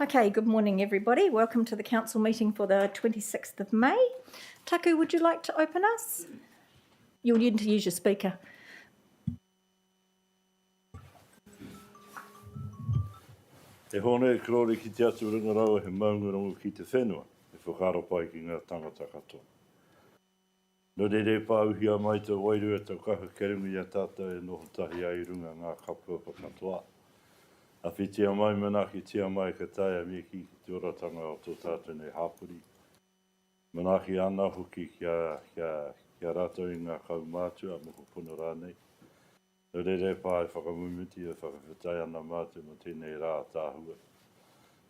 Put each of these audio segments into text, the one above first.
Okay, good morning everybody. Welcome to the council meeting for the 26th of May. Taku, would you like to open us? You'll need to use your speaker. E hone e krore ki te atu ringarau he maungarongo ki te whenua, e whakaro pai ki ngā tangata katoa. No re pāuhia mai te wairua tau kaha kerungi a tātou e noho tahi ai runga ngā kapua katoa. A whitia mai mana ki tia mai ka taia me ki te oratanga o tō tātou nei hapuri. Mana ki ana hoki kia rātou i ngā kaumātua moko pono rānei. No re pā e whakamumuti e whakawhitai ana mātua mo tēnei rā tāhua.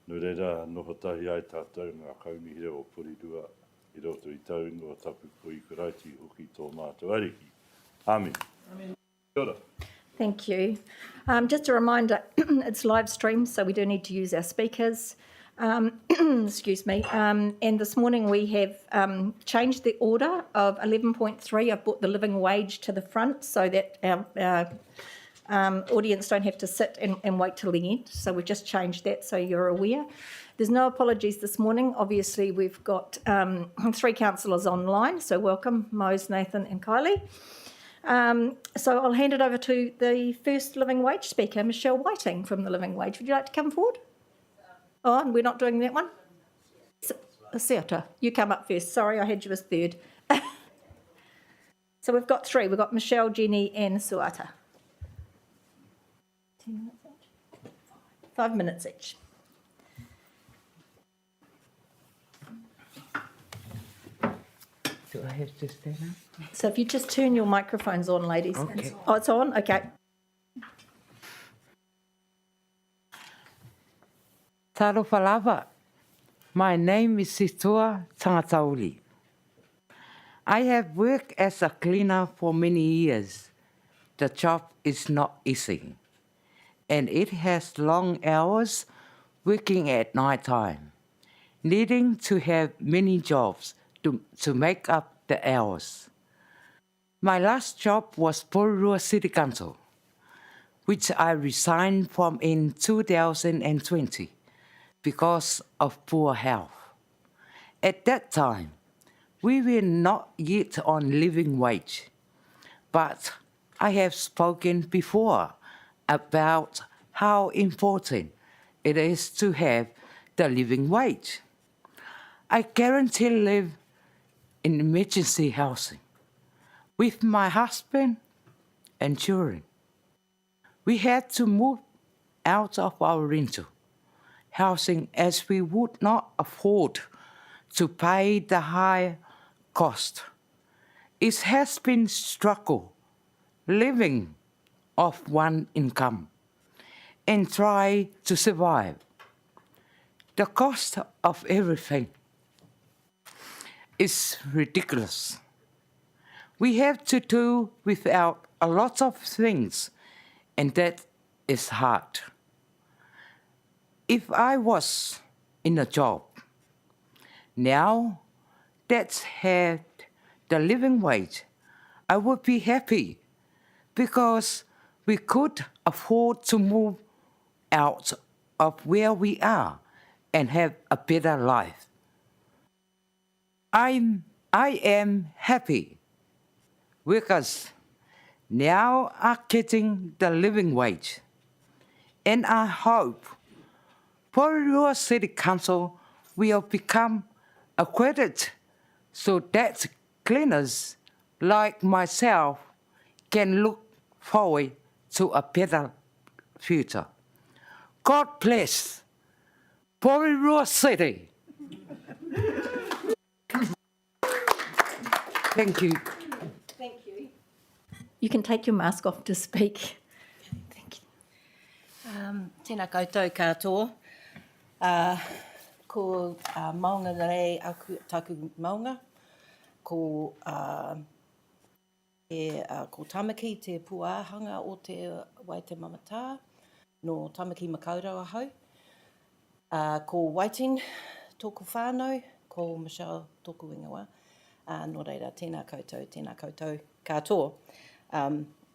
No re noho tahi ai tātou ngā kaumihire o Porirua I roto I taunga o tapu ko I kuraiti hoki tō mātua ariki. Amen. Amen. Kia ora. Thank you. Just a reminder, it's live stream, so we do need to use our speakers. Excuse me. And this morning we have changed the order of 11.3. I've brought the living wage to the front so that our audience don't have to sit and wait till the end. So we've just changed that so you're aware. There's no apologies this morning. Obviously, we've got 3 councillors online, so welcome, Mose, Nathan and Kylie. So I'll hand it over to the first living wage speaker, Michelle Whiting from the Living Wage. Would you like to come forward? Oh, and we're not doing that one? Seata, you come up first. Sorry, I had you as third. So we've got 3. We've got Michelle, Jenny and Suata. 10 minutes each? 5 minutes each. Do I have to stand up? So if you just turn your microphones on, ladies. Okay. Oh, it's on? Okay. Taro Falava. My name is Situa Tangatauri. I have worked as a cleaner for many years. The job is not easy, and it has long hours working at night time, needing to have many jobs to make up the hours. My last job was Porirua City Council, which I resigned from in 2020 because of poor health. At that time, we were not yet on living wage, but I have spoken before about how important it is to have the living wage. I currently live in emergency housing with my husband and children. We had to move out of our rental housing as we would not afford to pay the high cost. It has been struggle living off one income and try to survive. The cost of everything is ridiculous. We have to do without a lot of things, and that is hard. If I was in a job now that had the living wage, I would be happy because we could afford to move out of where we are and have a better life. I am happy workers now are getting the living wage, and I hope Porirua City Council will become accredited so that cleaners like myself can look forward to a better future. God bless Porirua City. Thank you. Thank you. You can take your mask off to speak. Thank you. Tēnā koutou katoa. Ko maunga rei aku taku maunga. Ko ko Tamaki te puāhanga o te Waite Mamatā, no Tamaki Makaurau ahau. Ko Waiting, tōku whānau, ko Michelle, tōku ingawa. Nō reira, tēnā koutou katoa.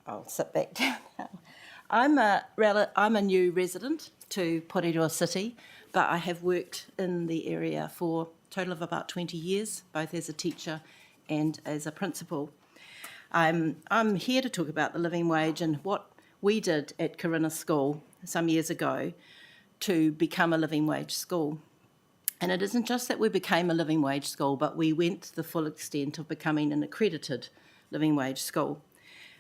I'll sit back down now. I'm a new resident to Porirua City, but I have worked in the area for a total of about 20 years, both as a teacher and as a principal. I'm here to talk about the living wage and what we did at Corinna School some years ago to become a living wage school. And it isn't just that we became a living wage school, but we went to the full extent of becoming an accredited living wage school,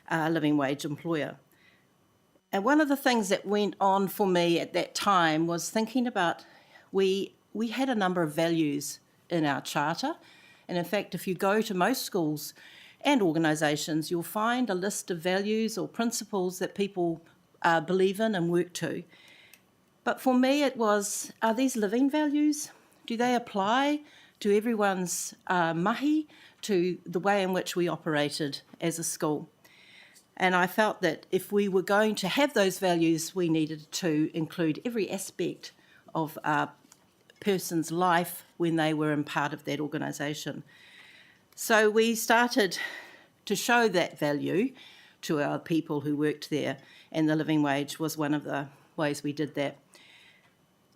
living wage employer. And one of the things that went on for me at that time was thinking about we had a number of values in our charter. And in fact, if you go to most schools and organisations, you'll find a list of values or principles that people believe in and work to. But for me, it was, are these living values? Do they apply to everyone's mahi, to the way in which we operated as a school? And I felt that if we were going to have those values, we needed to include every aspect of a person's life when they were in part of that organisation. So we started to show that value to our people who worked there, and the living wage was one of the ways we did that.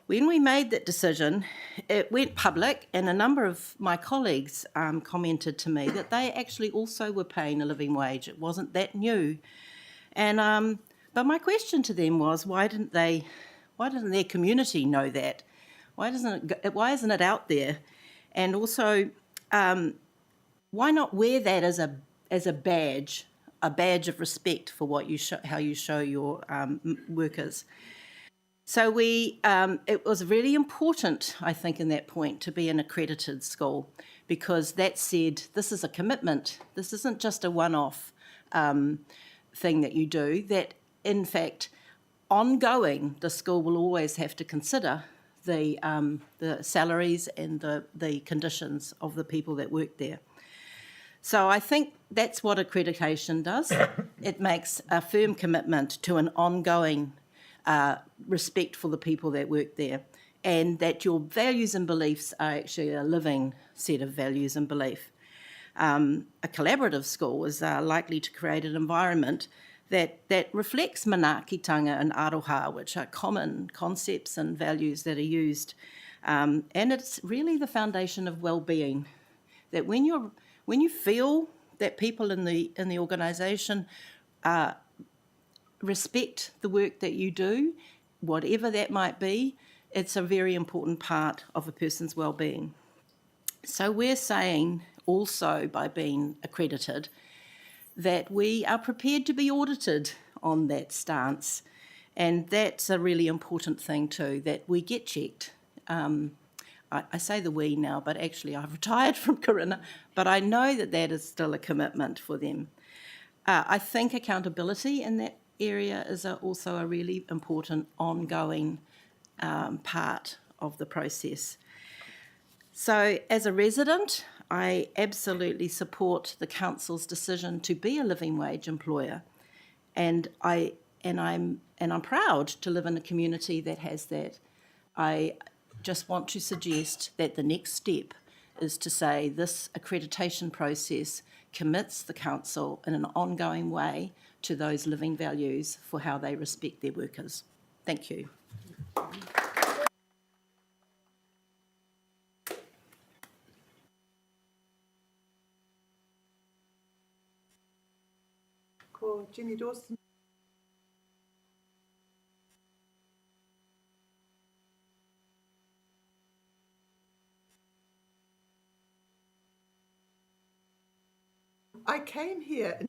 When we made that decision, it went public, and a number of my colleagues commented to me that they actually also were paying a living wage. It wasn't that new. And but my question to them was, why doesn't their community know that? Why isn't it out there? And also, why not wear that as a badge of respect for what how you show your workers? So it was really important, I think, in that point to be an accredited school, because that said this is a commitment. This isn't just a one-off thing that you do, that in fact, ongoing, the school will always have to consider the salaries and the conditions of the people that work there. So I think that's what accreditation does. It makes a firm commitment to an ongoing respect for the people that work there, and that your values and beliefs are actually a living set of values and belief. A collaborative school is likely to create an environment that reflects manaakitanga and aroha, which are common concepts and values that are used. And it's really the foundation of well-being, that when you feel that people in the organisation respect the work that you do, whatever that might be, it's a very important part of a person's well-being. So we're saying also, by being accredited, that we are prepared to be audited on that stance. And that's a really important thing too, that we get checked. I say the we now, but actually I've retired from Corinna, but I know that is still a commitment for them. I think accountability in that area is also a really important ongoing part of the process. So as a resident, I absolutely support the council's decision to be a living wage employer, and I'm proud to live in a community that has that. I just want to suggest that the next step is to say this accreditation process commits the council in an ongoing way to those living values for how they respect their workers. Thank you. Ko Jenny Dawson. I came here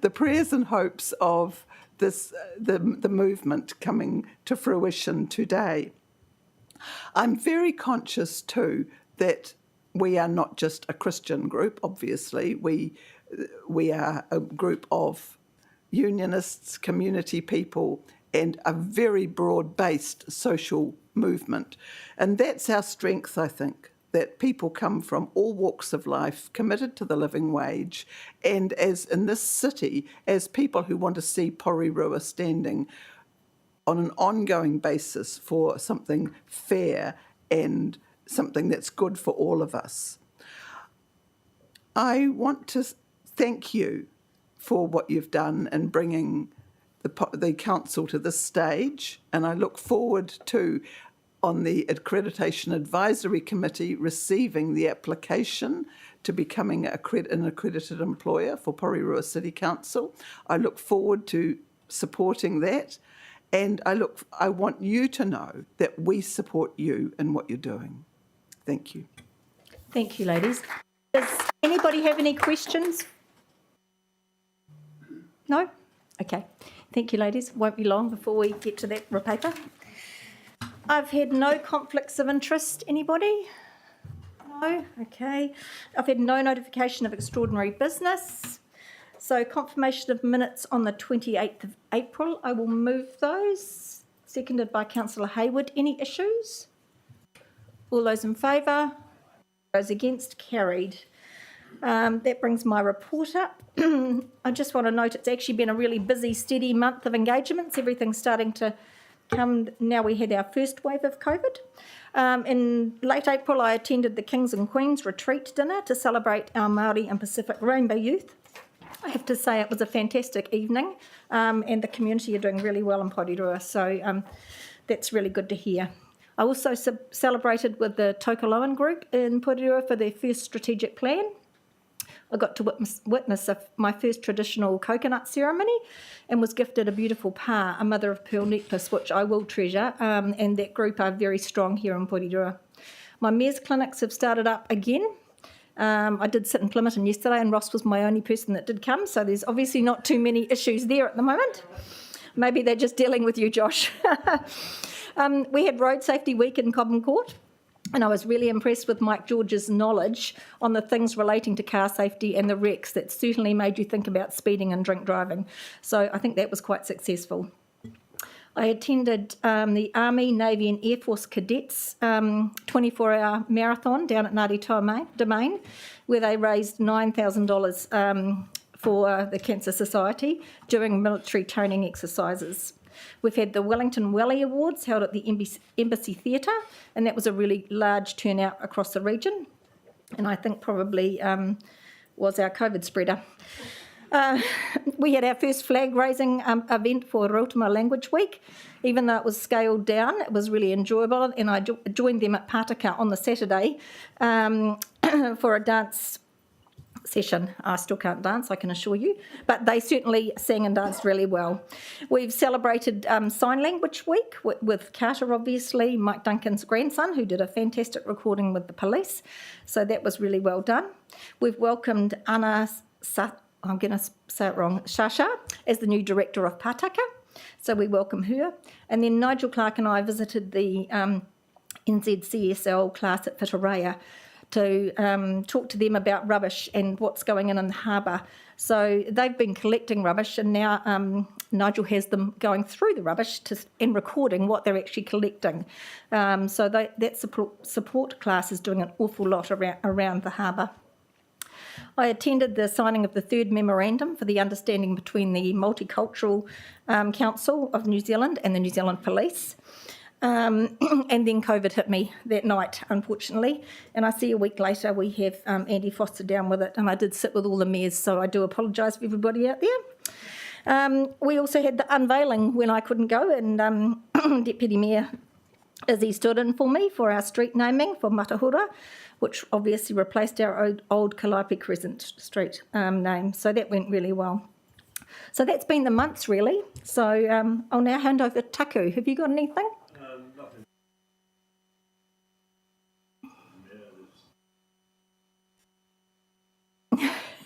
the prayers and hopes of this the movement coming to fruition today. I'm very conscious too that we are not just a Christian group. Obviously, we are a group of unionists, community people, and a very broad-based social movement. And that's our strength, I think, that people come from all walks of life, committed to the living wage, and as in this city, as people who want to see Porirua standing on an ongoing basis for something fair and something that's good for all of us. I want to thank you for what you've done in bringing the council to this stage, and I look forward to, on the Accreditation Advisory Committee, receiving the application to becoming an accredited employer for Porirua City Council. I look forward to supporting that, and I want you to know that we support you in what you're doing. Thank you. Thank you, ladies. Does anybody have any questions? No? Okay. Thank you, ladies. Won't be long before we get to that paper. I've had no conflicts of interest. Anybody? No? Okay. I've had no notification of extraordinary business. So confirmation of minutes on the 28th of April. I will move those. Seconded by Councillor Hayward. Any issues? All those in favour? Those against? Carried. That brings my report up. I just want to note it's actually been a really busy, steady month of engagements. Everything's starting to come. Now we had our first wave of COVID. In late April, I attended the Kings and Queens retreat dinner to celebrate our Māori and Pacific Rainbow youth. I have to say it was a fantastic evening, and the community are doing really well in Porirua, so that's really good to hear. I also celebrated with the Tokoloan group in Porirua for their first strategic plan. I got to witness my first traditional coconut ceremony and was gifted a beautiful pa, a mother of pearl necklace, which I will treasure, and that group are very strong here in Porirua. My mayor's clinics have started up again. I did sit in Plymouton yesterday, and Ross was my only person that did come, so there's obviously not too many issues there at the moment. Maybe they're just dealing with you, Josh. We had Road Safety Week in Cobham Court, and I was really impressed with Mike George's knowledge on the things relating to car safety and the wrecks that certainly made you think about speeding and drink driving. So I think that was quite successful. I attended the Army, Navy and Air Force Cadets 24-hour marathon down at Ngāti Toa Domain, where they raised $9,000 for the Cancer Society during military training exercises. We've had the Wellington Welly Awards held at the Embassy Theatre, and that was a really large turnout across the region, and I think probably was our COVID spreader. We had our first flag raising event for Rautama Language Week. Even though it was scaled down, it was really enjoyable, and I joined them at Pātaka on the Saturday for a dance session. I still can't dance, I can assure you, but they certainly sang and danced really well. We've celebrated Sign Language Week with Carter, obviously, Mike Duncan's grandson, who did a fantastic recording with the police, so that was really well done. We've welcomed Anna I'm going to say it wrong, Shasha, as the new director of Pātaka, so we welcome her. And then Nigel Clark and I visited the NZCSL class at Whitireia to talk to them about rubbish and what's going in the harbour. So they've been collecting rubbish, and now Nigel has them going through the rubbish and recording what they're actually collecting. So that support class is doing an awful lot around the harbour. I attended the signing of the third memorandum for the understanding between the Multicultural Council of New Zealand and the New Zealand Police. And then COVID hit me that night, unfortunately. And I see a week later we have Andy Foster down with it, and I did sit with all the mayors, so I do apologise for everybody out there. We also had the unveiling when I couldn't go, and Deputy Mayor Izzy stood in for me for our street naming for Matahura, which obviously replaced our old Calliope Crescent Street name. So that went really well. So that's been the months, really. So I'll now hand over to Taku. Have you got anything?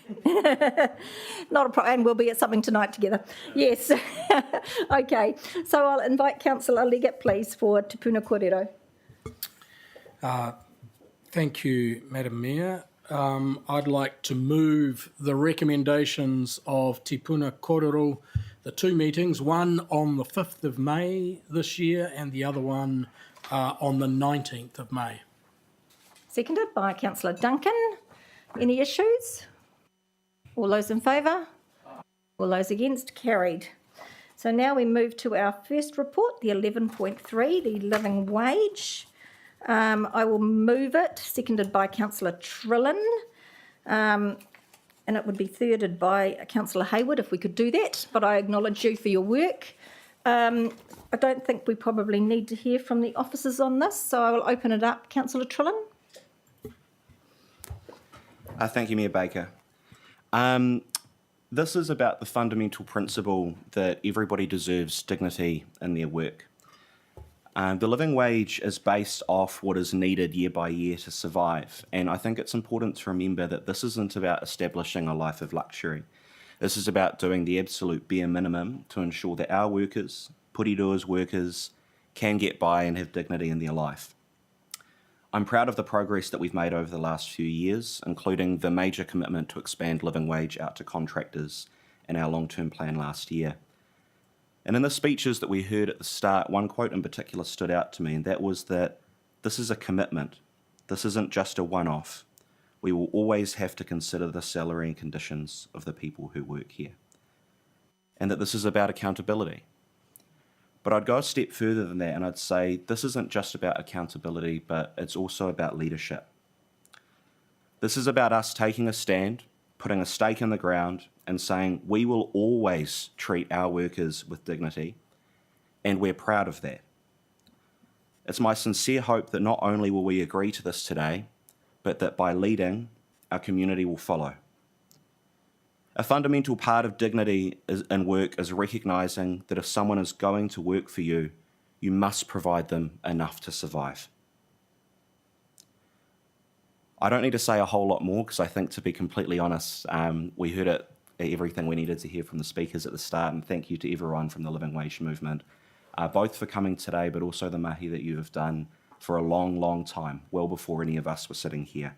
Nothing. Not a problem, and we'll be at something tonight together. Yes. Okay, so I'll invite Councillor Leggett, please, for Te Puna Kōrero. Thank you, Madam Mayor. I'd like to move the recommendations of Te Puna Kōrero, the two meetings, one on the 5th of May this year and the other one on the 19th of May. Seconded by Councillor Duncan. Any issues? All those in favour? All those against? Carried. So now we move to our first report, the 11.3, the living wage. I will move it, seconded by Councillor Trillin, and it would be thirded by Councillor Hayward if we could do that, but I acknowledge you for your work. I don't think we probably need to hear from the officers on this, so I will open it up. Councillor Trillin. Thank you, Mayor Baker. This is about the fundamental principle that everybody deserves dignity in their work. The living wage is based off what is needed year by year to survive, and I think it's important to remember that this isn't about establishing a life of luxury. This is about doing the absolute bare minimum to ensure that our workers, Porirua's workers, can get by and have dignity in their life. I'm proud of the progress that we've made over the last few years, including the major commitment to expand living wage out to contractors in our long-term plan last year. And in the speeches that we heard at the start, one quote in particular stood out to me, and that was that this is a commitment. This isn't just a one-off. We will always have to consider the salary and conditions of the people who work here. And that this is about accountability. But I'd go a step further than that, and I'd say this isn't just about accountability, but it's also about leadership. This is about us taking a stand, putting a stake in the ground, and saying we will always treat our workers with dignity, and we're proud of that. It's my sincere hope that not only will we agree to this today, but that by leading, our community will follow. A fundamental part of dignity in work is recognising that if someone is going to work for you, you must provide them enough to survive. I don't need to say a whole lot more because I think, to be completely honest, we heard everything we needed to hear from the speakers at the start, and thank you to everyone from the Living Wage Movement, both for coming today, but also the mahi that you have done for a long, long time, well before any of us were sitting here.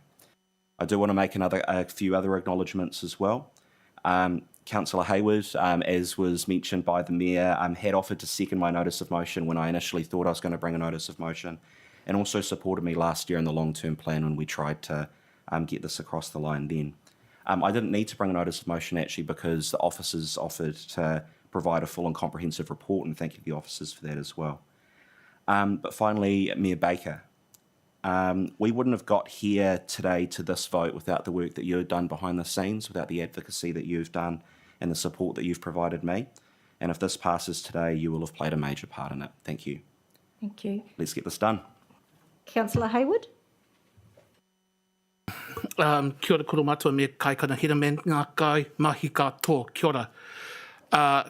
I do want to make a few other acknowledgements as well. Councillor Hayward, as was mentioned by the Mayor, had offered to second my notice of motion when I initially thought I was going to bring a notice of motion, and also supported me last year in the long-term plan when we tried to get this across the line then. I didn't need to bring a notice of motion actually because the officers offered to provide a full and comprehensive report, and thank you to the officers for that as well. But finally, Mayor Baker, we wouldn't have got here today to this vote without the work that you have done behind the scenes, without the advocacy that you've done and the support that you've provided me. And if this passes today, you will have played a major part in it. Thank you. Thank you. Let's get this done. Councillor Hayward. Kia ora koro matua me kai kana hira me ngā kai mahi katoa. Kia ora.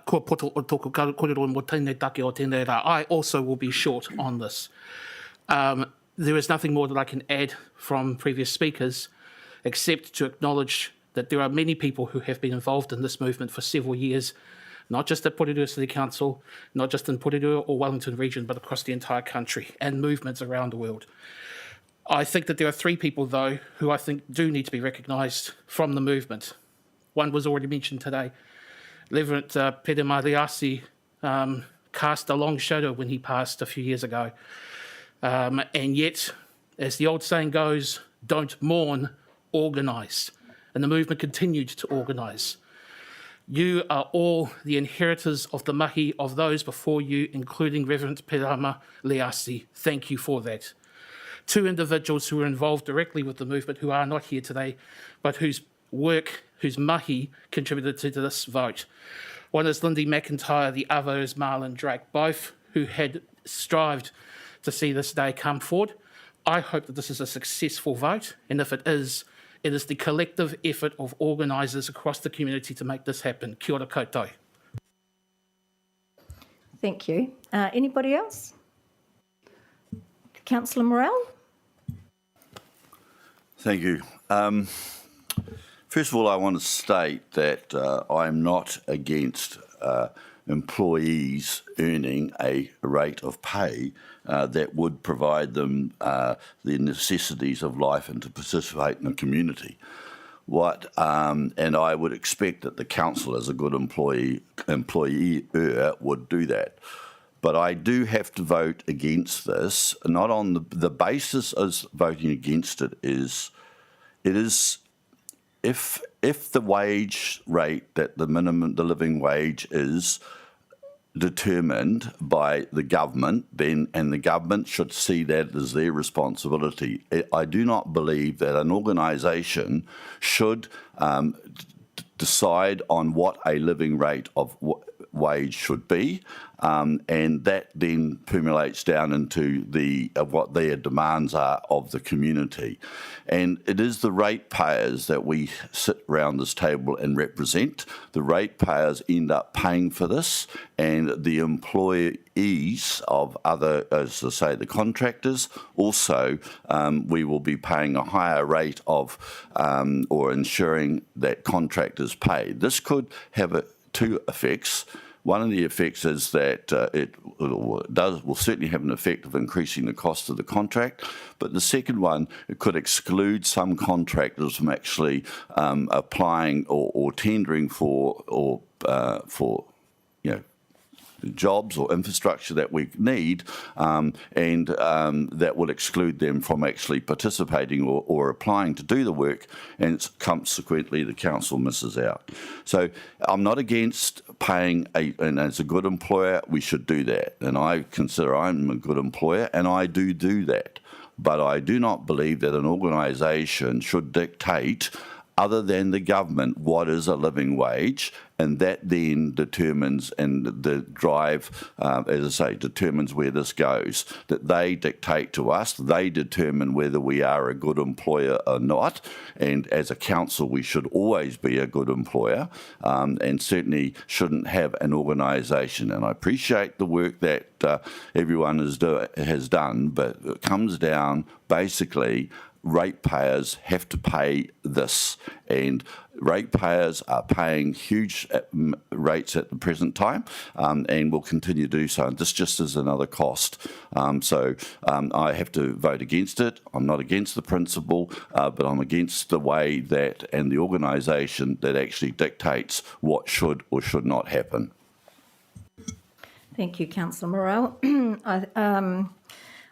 Kua poto o tōku kōrero mo tēnei take o tēnei rā. I also will be short on this. There is nothing more that I can add from previous speakers except to acknowledge that there are many people who have been involved in this movement for several years, not just at Porirua City Council, not just in Porirua or Wellington region, but across the entire country and movements around the world. I think that there are three people, though, who I think do need to be recognised from the movement. One was already mentioned today. Reverend Peter Mariasi cast a long shadow when he passed a few years ago. And yet, as the old saying goes, don't mourn, organise. And the movement continued to organise. You are all the inheritors of the mahi of those before you, including Reverend Perama Leasi. Thank you for that. Two individuals who were involved directly with the movement who are not here today, but whose work, whose mahi contributed to this vote. One is Lindy McIntyre, the other is Marlon Drake, both who had strived to see this day come forward. I hope that this is a successful vote, and if it is the collective effort of organisers across the community to make this happen. Kia ora koutou. Thank you. Anybody else? Councillor Morell? Thank you. First of all, I want to state that I'm not against employees earning a rate of pay that would provide them the necessities of life and to participate in the community. And I would expect that the council, as a good employer, would do that. But I do have to vote against this, not on the basis of voting against it is if the wage rate that the living wage is determined by the government, and the government should see that as their responsibility. I do not believe that an organisation should decide on what a living rate of wage should be, and that then permeates down into what their demands are of the community. And it is the ratepayers that we sit around this table and represent. The ratepayers end up paying for this, and the employees of other, as I say, the contractors, also we will be paying a higher rate of or ensuring that contractors pay. This could have two effects. One of the effects is that it will certainly have an effect of increasing the cost of the contract, but the second one, it could exclude some contractors from actually applying or tendering for jobs or infrastructure that we need, and that will exclude them from actually participating or applying to do the work, and consequently the council misses out. So I'm not against paying, and as a good employer we should do that, and I consider I'm a good employer and I do that, but I do not believe that an organisation should dictate other than the government what is a living wage, and that then determines, and the drive, as I say, determines where this goes. That they dictate to us, they determine whether we are a good employer or not, and as a council we should always be a good employer, and certainly shouldn't have an organisation. And I appreciate the work that everyone has done, but it comes down basically ratepayers have to pay this, and ratepayers are paying huge rates at the present time, and will continue to do so. And this just is another cost. So I have to vote against it. I'm not against the principle, but I'm against the way that, and the organisation that actually dictates what should or should not happen. Thank you, Councillor Morrell.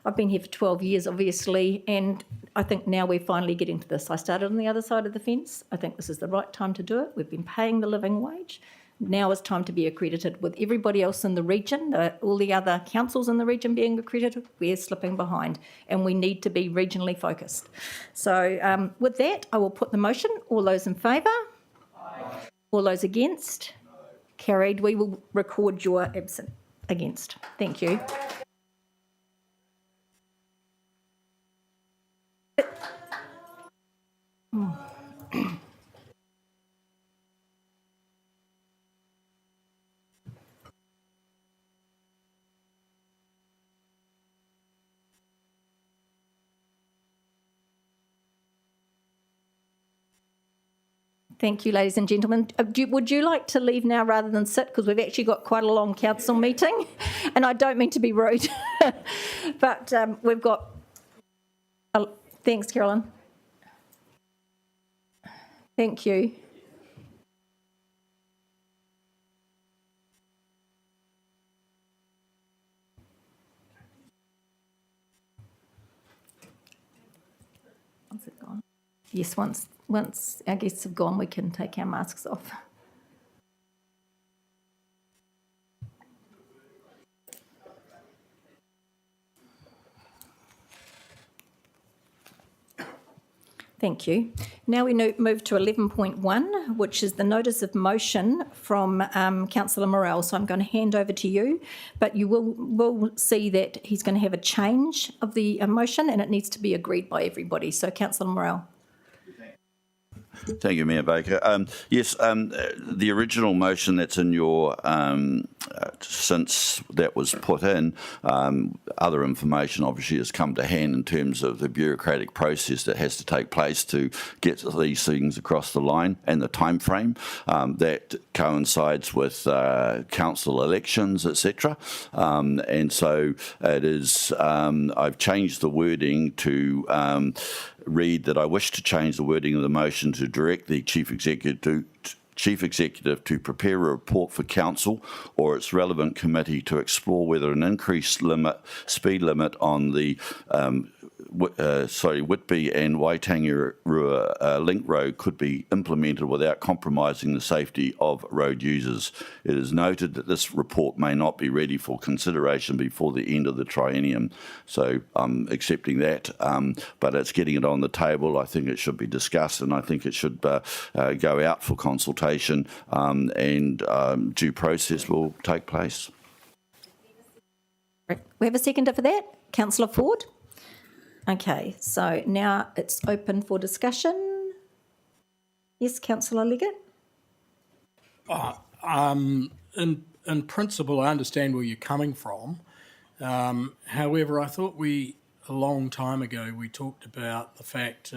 I've been here for 12 years, obviously, and I think now we're finally getting to this. I started on the other side of the fence. I think this is the right time to do it. We've been paying the living wage. Now it's time to be accredited. With everybody else in the region, all the other councils in the region being accredited, we're slipping behind, and we need to be regionally focused. So with that, I will put the motion. All those in favour? Aye. All those against? No. Carried. We will record your absent against. Thank you. Thank you, ladies and gentlemen. Would you like to leave now rather than sit? Because we've actually got quite a long council meeting, and I don't mean to be rude, but we've got... Thanks, Carolyn. Thank you. Once it's gone. Yes, once our guests have gone, we can take our masks off. Thank you. Now we move to 11.1, which is the notice of motion from Councillor Morrell. So I'm going to hand over to you, but you will see that he's going to have a change of the motion, and it needs to be agreed by everybody. So Councillor Morrell. Thank you, Mayor Baker. Yes, the original motion that's in your, since that was put in, other information obviously has come to hand in terms of the bureaucratic process that has to take place to get these things across the line and the time frame. That coincides with council elections, etc. And so it is, I've changed the wording to read that I wish to change the wording of the motion to direct the Chief Executive to prepare a report for Council or its relevant committee to explore whether an increased speed limit on the Whitby and Waitangi link road could be implemented without compromising the safety of road users. It is noted that this report may not be ready for consideration before the end of the triennium. So I'm accepting that, but it's getting it on the table. I think it should be discussed, and I think it should go out for consultation, and due process will take place. We have a seconder for that. Councillor Ford. Okay, so now it's open for discussion. Yes, Councillor Leggett. In principle, I understand where you're coming from. However, I thought a long time ago, we talked about the fact,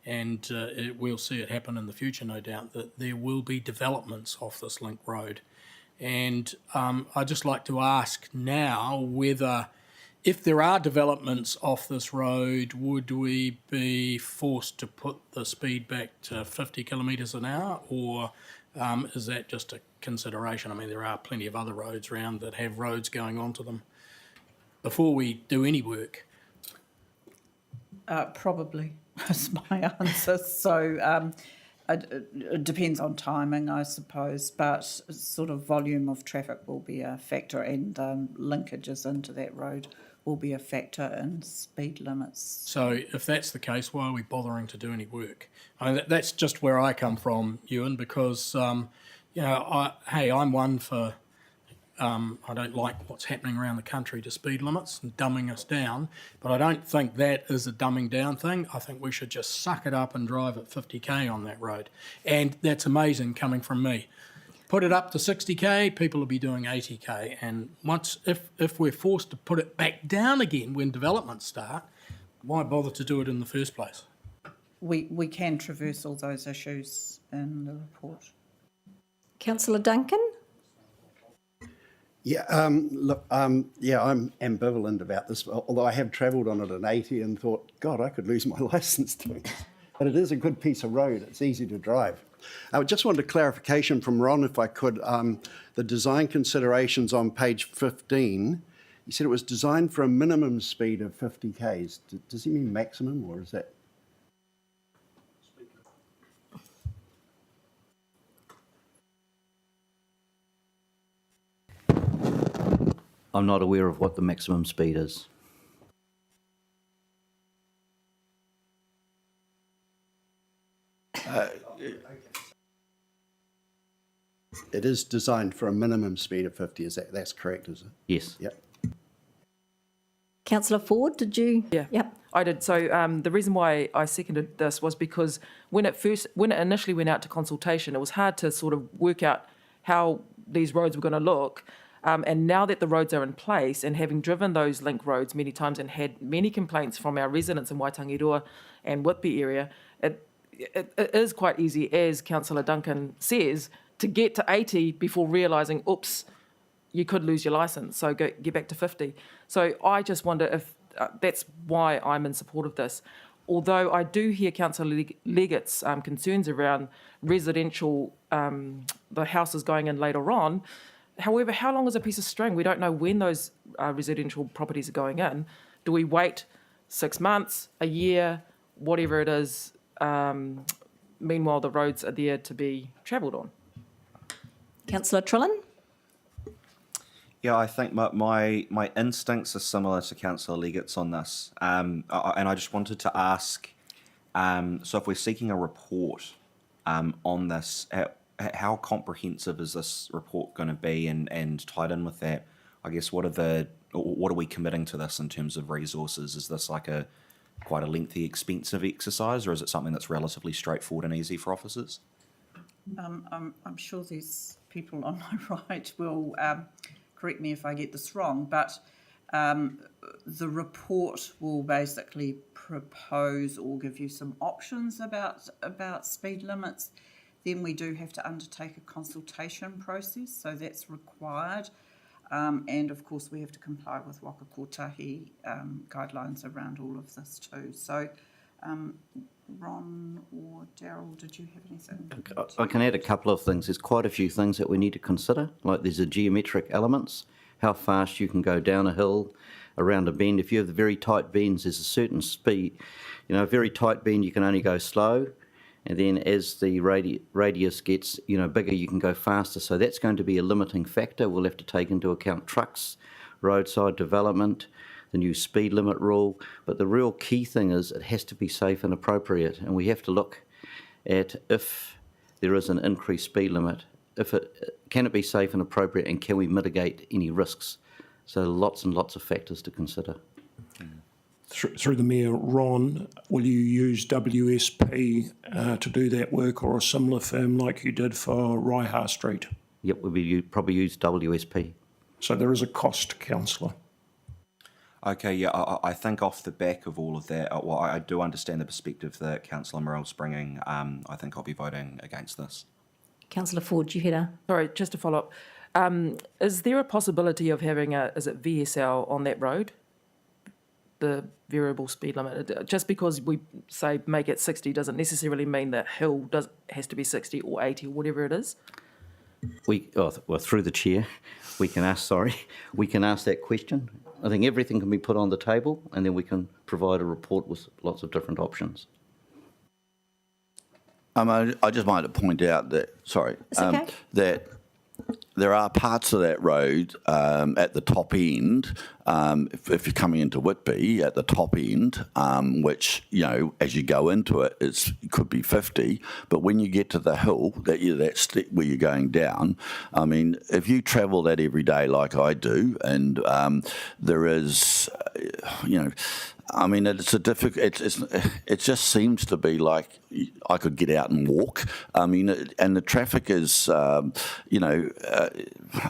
and we'll see it happen in the future, no doubt, that there will be developments off this link road. And I'd just like to ask now whether, if there are developments off this road, would we be forced to put the speed back to 50 kilometres an hour, or is that just a consideration? I mean, there are plenty of other roads around that have roads going onto them before we do any work. Probably is my answer. So it depends on timing, I suppose, but sort of volume of traffic will be a factor, and linkages into that road will be a factor in speed limits. So if that's the case, why are we bothering to do any work? I mean, that's just where I come from, Ewan, because, I'm one for, I don't like what's happening around the country to speed limits and dumbing us down, but I don't think that is a dumbing down thing. I think we should just suck it up and drive at 50k on that road. And that's amazing coming from me. Put it up to 60k, people will be doing 80k. And once, if we're forced to put it back down again when developments start, why bother to do it in the first place? We can traverse all those issues in the report. Councillor Duncan. Yeah, I'm ambivalent about this, although I have travelled on it at 80 and thought, God, I could lose my licence doing this. But it is a good piece of road. It's easy to drive. I just wanted a clarification from Ron, if I could. The design considerations on page 15, you said it was designed for a minimum speed of 50 k's. Does he mean maximum, or is that? I'm not aware of what the maximum speed is. It is designed for a minimum speed of 50. That's correct, is it? Yes. Yep. Councillor Ford, did you? Yeah. Yep. I did. So the reason why I seconded this was because when it initially went out to consultation, it was hard to sort of work out how these roads were going to look. And now that the roads are in place, and having driven those link roads many times and had many complaints from our residents in Waitangi and Whitby area, it is quite easy, as Councillor Duncan says, to get to 80 before realising, oops, you could lose your licence, so get back to 50. So I just wonder if that's why I'm in support of this. Although I do hear Councillor Leggett's concerns around residential, the houses going in later on. However, how long is a piece of string? We don't know when those residential properties are going in. Do we wait 6 months, a year, whatever it is? Meanwhile, the roads are there to be travelled on. Councillor Trillin. Yeah, I think my instincts are similar to Councillor Leggett's on this. And I just wanted to ask, so if we're seeking a report on this, how comprehensive is this report going to be, and tied in with that, I guess, what are we committing to this in terms of resources? Is this like a quite a lengthy, expensive exercise, or is it something that's relatively straightforward and easy for officers? I'm sure these people on my right will correct me if I get this wrong, but the report will basically propose or give you some options about speed limits. Then we do have to undertake a consultation process, so that's required. And of course, we have to comply with Waka Kotahi guidelines around all of this too. So, Ron or Daryl, did you have anything? I can add a couple of things. There's quite a few things that we need to consider, like there's a geometric elements, how fast you can go down a hill, around a bend. If you have the very tight bends, there's a certain speed. You know, a very tight bend, you can only go slow. And then as the radius gets, bigger, you can go faster. So that's going to be a limiting factor. We'll have to take into account trucks, roadside development, the new speed limit rule. But the real key thing is it has to be safe and appropriate. And we have to look at if there is an increased speed limit, can it be safe and appropriate, and can we mitigate any risks? So lots and lots of factors to consider. Through the Mayor, Ron, will you use WSP to do that work, or a similar firm like you did for Raiha Street? Yep, we'll probably use WSP. So there is a cost, Councillor. Okay, yeah, I think off the back of all of that, well, I do understand the perspective that Councillor Morell's bringing. I think I'll be voting against this. Councillor Ford, you had a... Sorry, just to follow up. Is there a possibility of having is it VSL on that road? The variable speed limit. Just because we say make it 60 doesn't necessarily mean that hill has to be 60 or 80 or whatever it is. Through the chair, we can ask that question. I think everything can be put on the table, and then we can provide a report with lots of different options. I just wanted to point out that, that there are parts of that road at the top end, if you're coming into Whitby, at the top end, which, as you go into it, it could be 50. But when you get to the hill, that's where you're going down. I mean, if you travel that every day like I do, and there is, I mean, it's a difficult. It just seems to be like I could get out and walk. I mean, and the traffic is,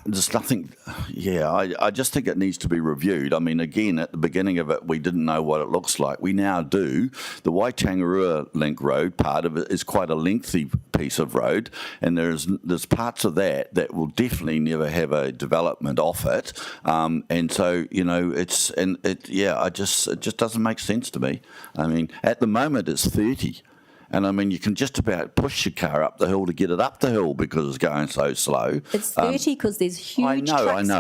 there's nothing. Yeah, I just think it needs to be reviewed. I mean, again, at the beginning of it, we didn't know what it looks like. We now do. The Waitangarua Link Road, part of it is quite a lengthy piece of road, and there's parts of that will definitely never have a development off it. And so, it just doesn't make sense to me. I mean, at the moment it's 30. And I mean, you can just about push your car up the hill to get it up the hill because it's going so slow. It's 30 because there's huge trucks coming.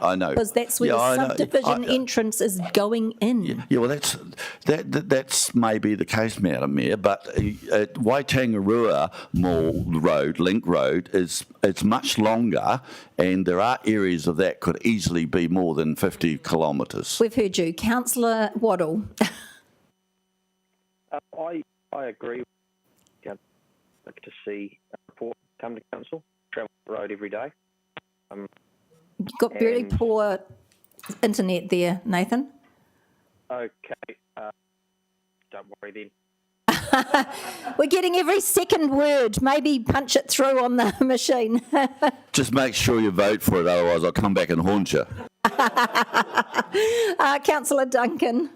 I know. Because that's where the subdivision entrance is going in. Yeah, well, that's maybe the case, Madam Mayor, but Waitangarua Mall Road, Link Road, it's much longer, and there are areas of that could easily be more than 50 kilometres. We've heard you. Councillor Waddle. I agree. I'd like to see a report come to council. Travel the road every day. You've got very poor internet there, Nathan. Okay. Don't worry then. We're getting every second word. Maybe punch it through on the machine. Just make sure you vote for it, otherwise I'll come back and haunt you. Councillor Duncan.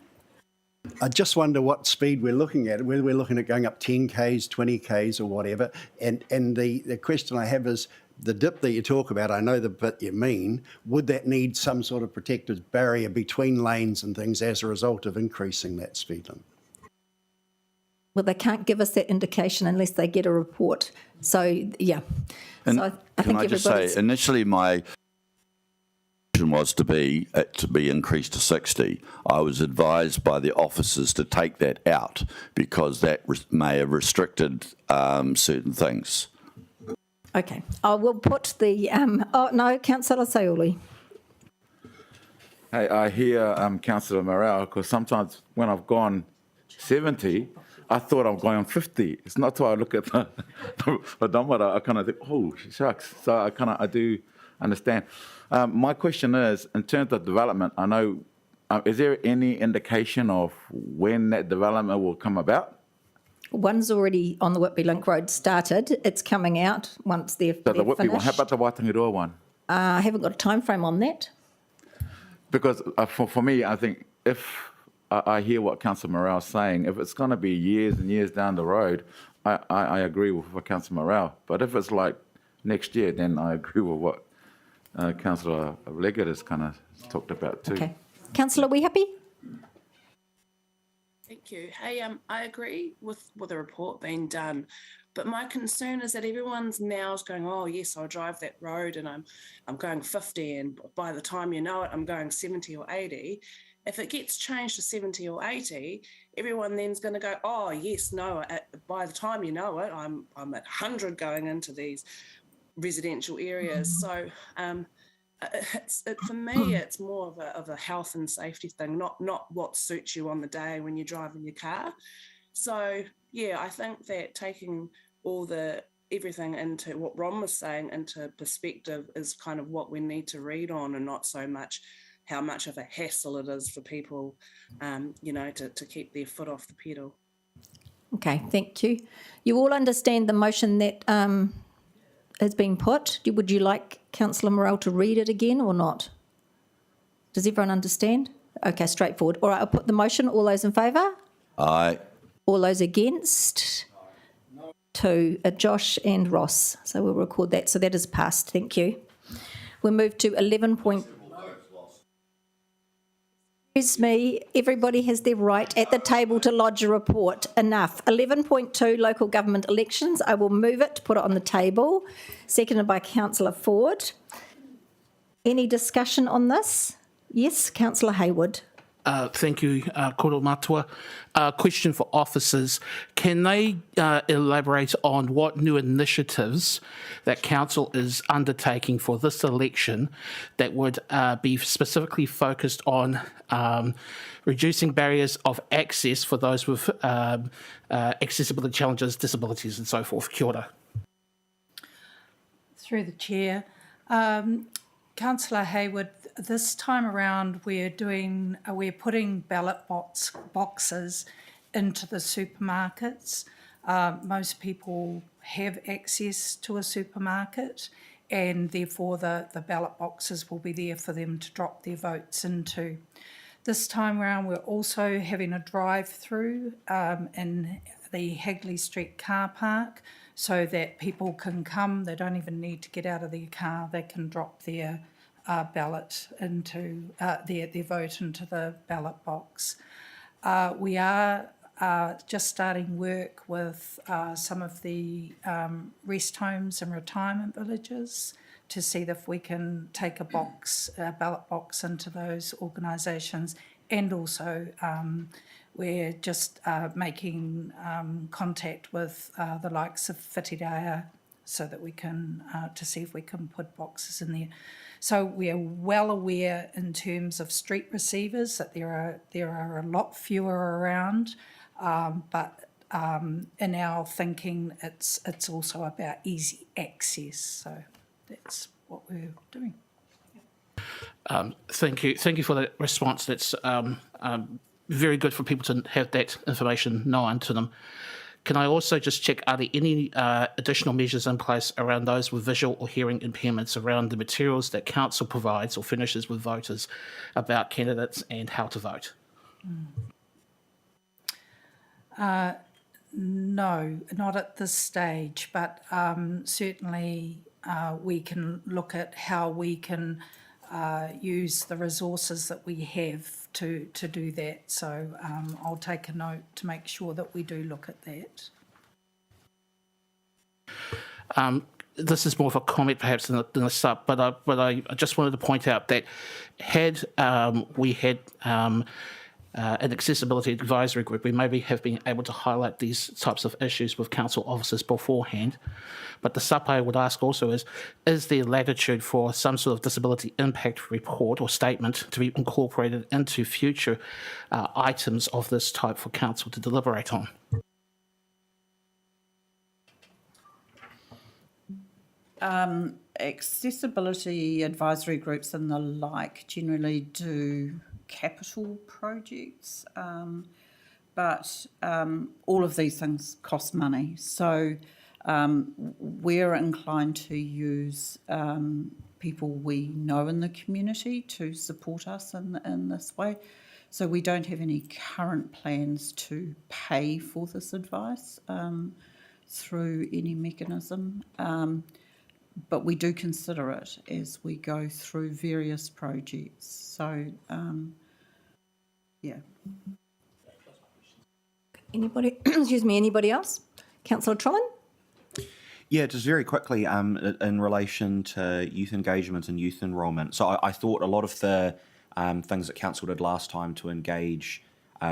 I just wonder what speed we're looking at, whether we're looking at going up 10 Ks, 20 Ks or whatever. And the question I have is, the dip that you talk about, I know the bit you mean, would that need some sort of protective barrier between lanes and things as a result of increasing that speed limit? Well, they can't give us that indication unless they get a report. So, yeah. And so I can think I just say, initially my was to be increased to 60. I was advised by the officers to take that out because that may have restricted certain things. Okay. I will put the... Councillor Sayuli. Hey, I hear Councillor Morell, because sometimes when I've gone 70, I thought I'm going 50. It's not till I look at the odometer, I kind of think, oh, shucks. So I do understand. My question is, in terms of development, I know is there any indication of when that development will come about? One's already on the Whitby Link Road started. It's coming out once they're So the Whitby one, how finished. about the Waitangiroa one? I haven't got a time frame on that. Because for me, I think if I hear what Councillor Morrell's saying, if it's going to be years and years down the road, I agree with what Councillor Morrell. But if it's like next year, then I agree with what Councillor Leggett has kind of talked about too. Okay. Councillor, are we happy? Thank you. Hey, I agree with the report being done, but my concern is that everyone's now is going, oh yes, I'll drive that road and I'm going 50, and by the time you know it, I'm going 70 or 80. If it gets changed to 70 or 80, everyone then's going to go, oh yes, no. By the time you know it, I'm at 100 going into these residential areas. So. For me, it's more of a health and safety thing, not what suits you on the day when you're driving your car. So yeah, I think that taking everything into what Ron was saying into perspective is kind of what we need to read on, and not so much how much of a hassle it is for people, to keep their foot off the pedal. Okay, thank you. You all understand the motion that has been put. Would you like Councillor Morrell to read it again or not? Does everyone understand? Okay, straightforward. All right, I'll put the motion. All those in favour? Aye. All those against? No. 2, Josh and Ross. So we'll record that. So that is passed. Thank you. We'll move to 11. Excuse me, everybody has their right at the table to lodge a report. Enough. 11.2, local government elections. I will move it, put it on the table. Seconded by Councillor Ford. Any discussion on this? Yes, Councillor Hayward. Thank you, Koro Matua. Question for officers. Can they elaborate on what new initiatives that Council is undertaking for this election that would be specifically focused on reducing barriers of access for those with accessibility challenges, disabilities and so forth? Kia ora. Through the chair. Councillor Hayward, this time around we're putting ballot boxes into the supermarkets. Most people have access to a supermarket, and therefore the ballot boxes will be there for them to drop their votes into. This time around we're also having a drive-through in the Hagley Street car park, so that people can come, they don't even need to get out of their car, they can drop their ballot into, their vote into the ballot box. We are just starting work with some of the rest homes and retirement villages to see if we can take a ballot box into those organisations, and also we're just making contact with the likes of Whitireia so that we can, to see if we can put boxes in there. So we are well aware in terms of street receivers that there are a lot fewer around, but in our thinking it's also about easy access. So that's what we're doing. Thank you for that response. That's very good for people to have that information known to them. Can I also just check, are there any additional measures in place around those with visual or hearing impairments around the materials that Council provides or finishes with voters about candidates and how to vote? No, not at this stage, but certainly we can look at how we can use the resources that we have to do that. So I'll take a note to make sure that we do look at that. This is more of a comment perhaps than a sub, but I just wanted to point out that had we had an accessibility advisory group, we maybe have been able to highlight these types of issues with council officers beforehand. But the sub I would ask also is there latitude for some sort of disability impact report or statement to be incorporated into future items of this type for council to deliberate on? Accessibility advisory groups and the like generally do capital projects, but all of these things cost money. So we're inclined to use people we know in the community to support us in this way. So we don't have any current plans to pay for this advice through any mechanism, but we do consider it as we go through various projects. So, yeah. Anybody, excuse me, anybody else? Councillor Truman? Yeah, just very quickly, in relation to youth engagement and youth enrolment. So I thought a lot of the things that council did last time to engage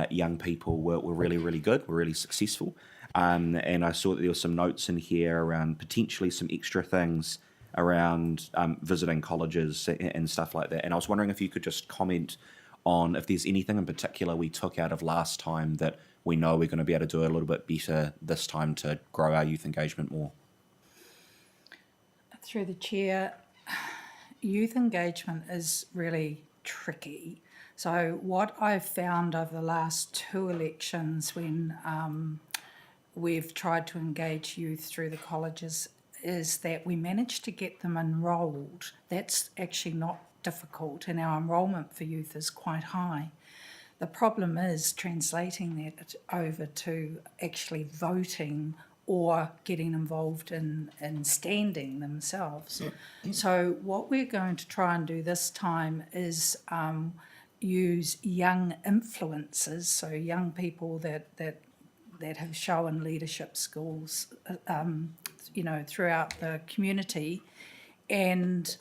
young people were really, really good, were really successful. And I saw that there were some notes in here around potentially some extra things around visiting colleges and stuff like that. And I was wondering if you could just comment on if there's anything in particular we took out of last time that we know we're going to be able to do a little bit better this time to grow our youth engagement more. Through the chair, youth engagement is really tricky. So what I've found over the last 2 elections when we've tried to engage youth through the colleges is that we managed to get them enrolled. That's actually not difficult, and our enrolment for youth is quite high. The problem is translating that over to actually voting or getting involved in standing themselves. So what we're going to try and do this time is use young influencers, so young people that have shown leadership skills, throughout the community, and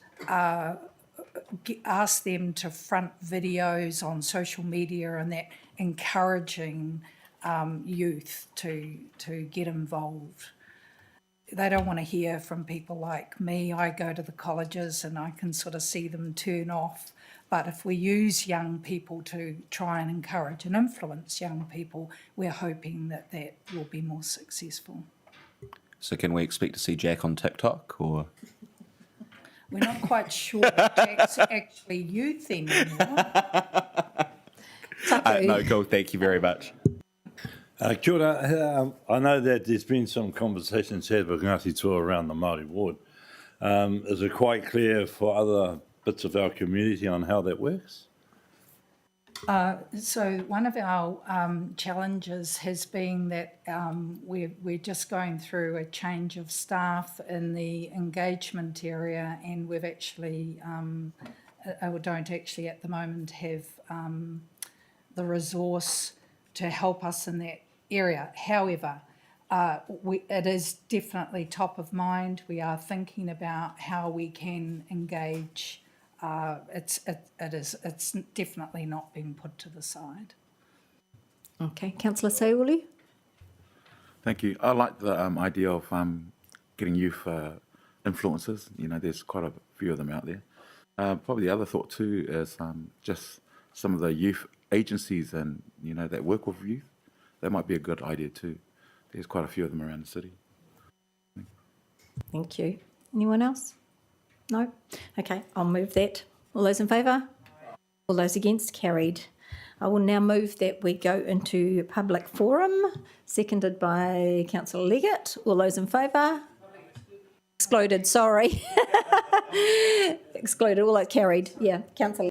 ask them to front videos on social media and that, encouraging youth to get involved. They don't want to hear from people like me. I go to the colleges and I can sort of see them turn off. But if we use young people to try and encourage and influence young people, we're hoping that that will be more successful. So can we expect to see Jack on TikTok or? We're not quite sure Jack's actually youth anymore. No, cool. Thank you very much. Kia ora. I know that there's been some conversations had with Ngāti Toa around the Māori ward. Is it quite clear for other bits of our community on how that works? So one of our challenges has been that we're just going through a change of staff in the engagement area, and we've actually, don't actually at the moment have the resource to help us in that area. However, it is definitely top of mind. We are thinking about how we can engage. It's definitely not being put to the side. Okay, Councillor Sayuli? Thank you. I like the idea of getting youth influencers. There's quite a few of them out there. Probably the other thought too is just some of the youth agencies and that work with youth. That might be a good idea too. There's quite a few of them around the city. Thank you. Anyone else? No? Okay, I'll move that. All those in favour? All those against? Carried. I will now move that we go into public forum, seconded by Councillor Leggett. All those in favour? Excluded, sorry. Excluded, all those carried. Yeah, Councillor